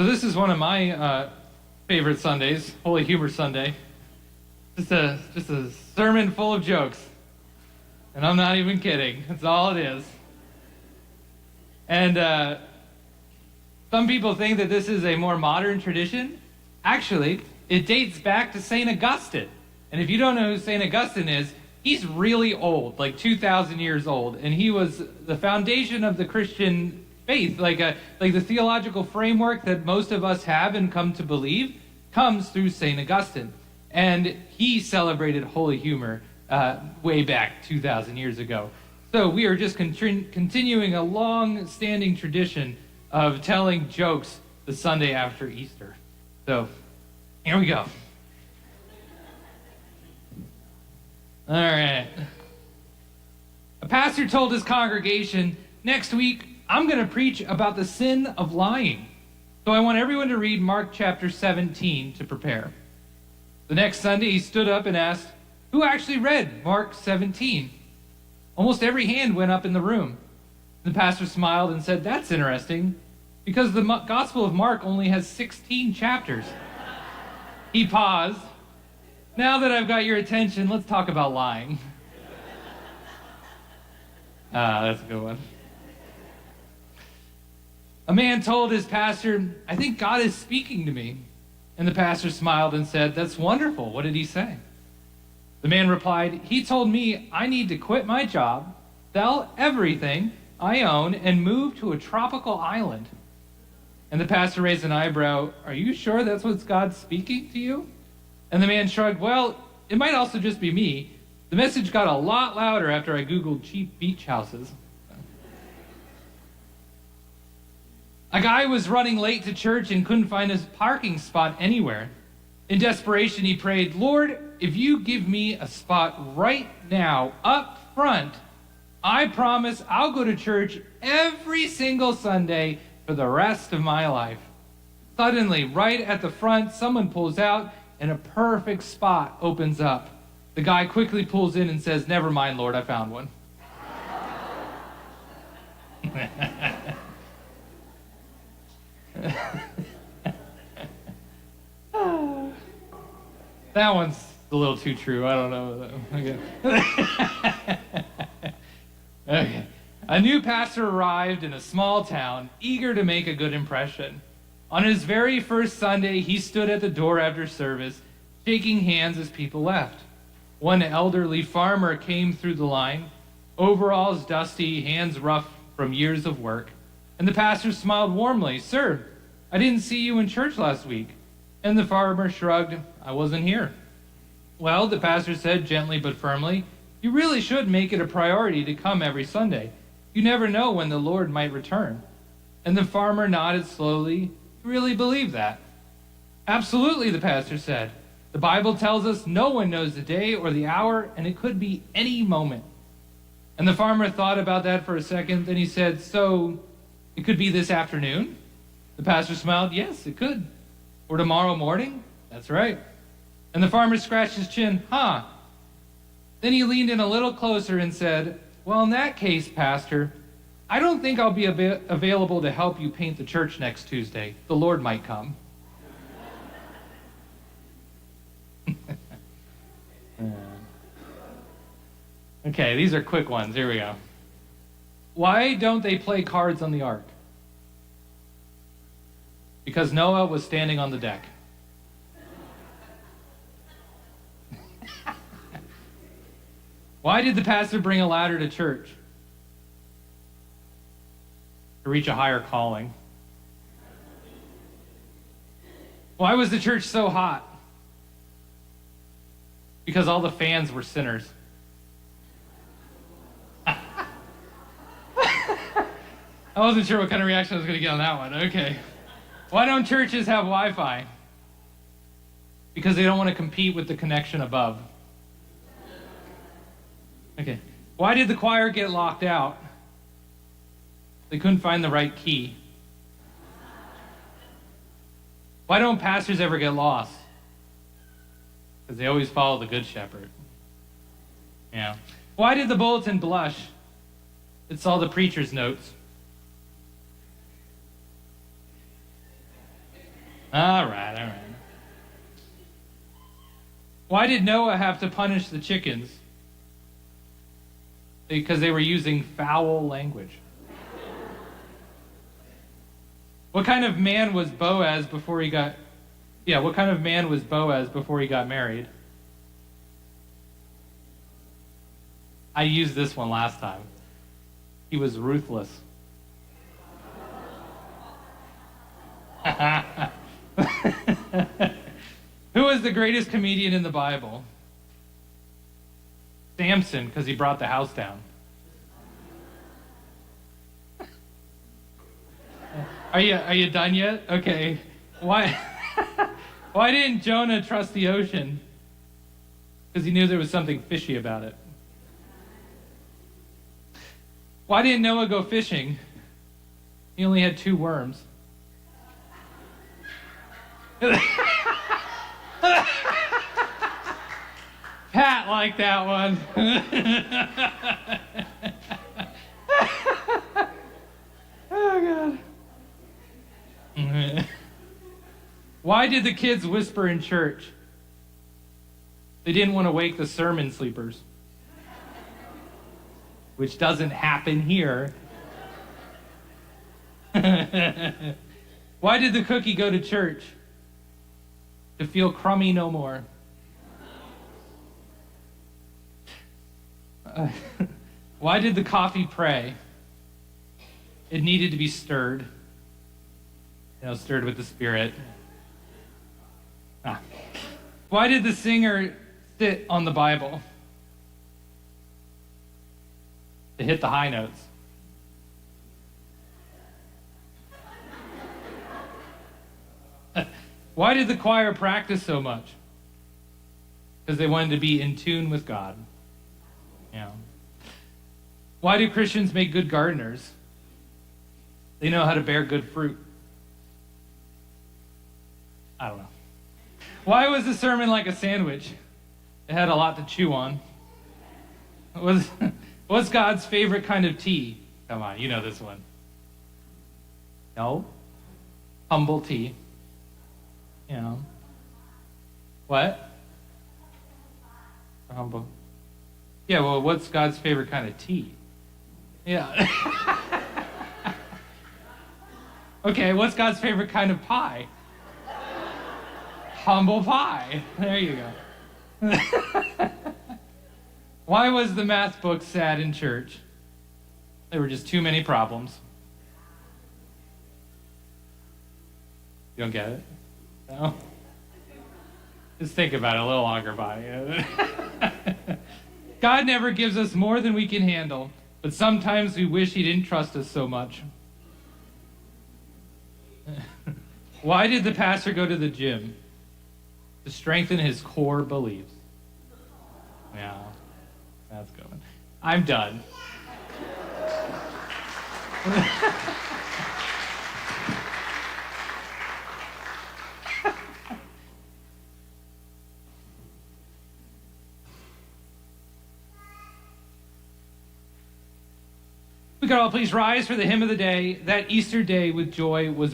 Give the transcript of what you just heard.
So this is one of my favorite Sundays, Holy Humor Sunday. Just a sermon full of jokes. And I'm not even kidding. That's all it is. And some people think that this is a more modern tradition. Actually, it dates back to St. Augustine. And if you don't know who St. Augustine is, he's really old, like 2,000 years old. And he was the foundation of the Christian faith, like the theological framework that most of us have and come to believe comes through St. Augustine. And he celebrated Holy Humor way back 2,000 years ago. So we are just continuing a long-standing tradition of telling jokes the Sunday after Easter. So here we go. All right. A pastor told his congregation, next week, I'm going to preach about the sin of lying. So I want everyone to read Mark chapter 17 to prepare. The next Sunday, he stood up and asked, who actually read Mark 17? Almost every hand went up in the room. The pastor smiled and said, that's interesting, because the Gospel of Mark only has 16 chapters. He paused. Now that I've got your attention, let's talk about lying. That's a good one. A man told his pastor, I think God is speaking to me. And the pastor smiled and said, that's wonderful. What did he say? The man replied, he told me I need to quit my job, sell everything I own, and move to a tropical island. And the pastor raised an eyebrow. Are you sure that's what God's speaking to you? And the man shrugged, well, it might also just be me. The message got a lot louder after I Googled cheap beach houses. A guy was running late to church and couldn't find his parking spot anywhere. In desperation, he prayed, Lord, if you give me a spot right now up front, I promise I'll go to church every single Sunday for the rest of my life. Suddenly, right at the front, someone pulls out and a perfect spot opens up. The guy quickly pulls in and says, never mind, Lord, I found one. That one's a little too true. I don't know. Okay. Okay. A new pastor arrived in a small town, eager to make a good impression. On his very first Sunday, he stood at the door after service, shaking hands as people left. One elderly farmer came through the line, overalls dusty, hands rough from years of work. And the pastor smiled warmly. Sir, I didn't see you in church last week. And the farmer shrugged, I wasn't here. Well, the pastor said gently but firmly, you really should make it a priority to come every Sunday. You never know when the Lord might return. And the farmer nodded slowly. You really believe that? Absolutely, the pastor said. The Bible tells us no one knows the day or the hour, and it could be any moment. And the farmer thought about that for a second. Then he said, so it could be this afternoon? The pastor smiled. Yes, it could. Or tomorrow morning? That's right. And the farmer scratched his chin. Huh. Then he leaned in a little closer and said, well, in that case, Pastor, I don't think I'll be available to help you paint the church next Tuesday. The Lord might come. Okay, these are quick ones. Here we go. Why don't they play cards on the ark? Because Noah was standing on the deck. Why did the pastor bring a ladder to church? To reach a higher calling. Why was the church so hot? Because all the fans were sinners. I wasn't sure what kind of reaction I was going to get on that one. Okay. Why don't churches have Wi-Fi? Because they don't want to compete with the connection above. Okay. Why did the choir get locked out? They couldn't find the right key. Why don't pastors ever get lost? Because they always follow the Good Shepherd. Yeah. Why did the bulletin blush? It saw the preacher's notes. All right, all right. Why did Noah have to punish the chickens? Because they were using foul language. What kind of man was Boaz before he got... Yeah, what kind of man was Boaz before he got married? I used this one last time. He was ruthless. Who was the greatest comedian in the Bible? Samson, because he brought the house down. Are you done yet? Okay. Why didn't Jonah trust the ocean? Because he knew there was something fishy about it. Why didn't Noah go fishing? He only had 2 worms. Pat liked that one. Oh, God. Why did the kids whisper in church? They didn't want to wake the sermon sleepers. Which doesn't happen here. Why did the cookie go to church? To feel crummy no more. Why did the coffee pray? It needed to be stirred. Stirred with the Spirit. Why did the singer sit on the Bible? To hit the high notes. Why did the choir practice so much? Because they wanted to be in tune with God. Why do Christians make good gardeners? They know how to bear good fruit. I don't know. Why was the sermon like a sandwich? It had a lot to chew on. What's God's favorite kind of tea? Come on, you know this one. No? Humble tea. What? Humble. Yeah, well, what's God's favorite kind of tea? Yeah. Okay, what's God's favorite kind of pie? Humble pie. There you go. Why was the math book sad in church? There were just too many problems. You don't get it? No? Just think about it a little longer, Bonnie. God never gives us more than we can handle, but sometimes we wish he didn't trust us so much. Why did the pastor go to the gym? To strengthen his core beliefs. Yeah, that's good. I'm done. We could all please rise for the hymn of the day. That Easter day with joy was